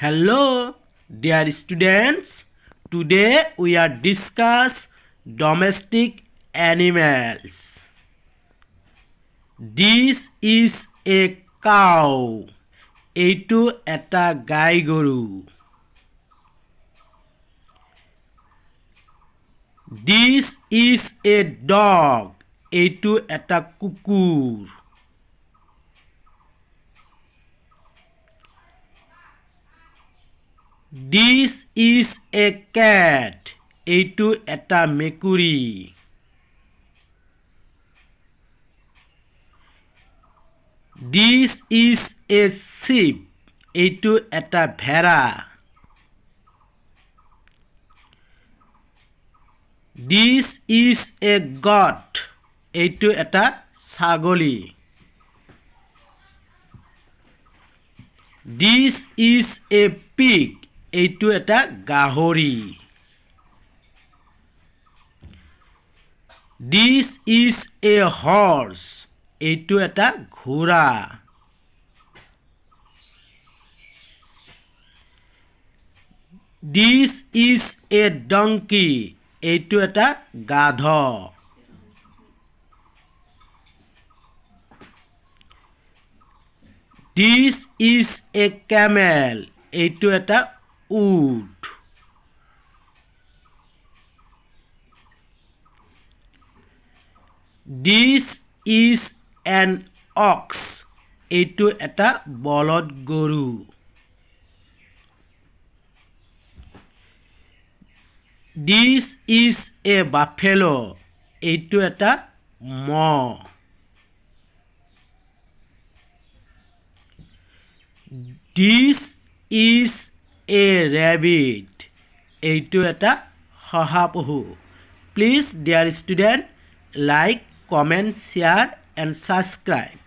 Hello, dear students. Today we are discuss domestic animals. This is a cow. এইটো এটা গাই গৰু. This is a dog. এইটো এটা কুকুৰ. This is a cat. এইটো এটা মেকুৰী. This is a sheep. এইটো এটা ভেড়া. This is a goat. এইটো এটা ছাগলী. This is a pig. এইটো এটা গাহৰি. This is a horse. এইটো এটা ঘোঁৰা. This is a donkey. এইটো এটা গাধ. This is a camel. এইটো এটা উট. This is an ox. এইটো এটা বলদ গৰু. This is a buffalo. এইটো এটা মহ. This is a rabbit. এইটো এটা শহাপহু. Please, dear student, like, comment, share and subscribe.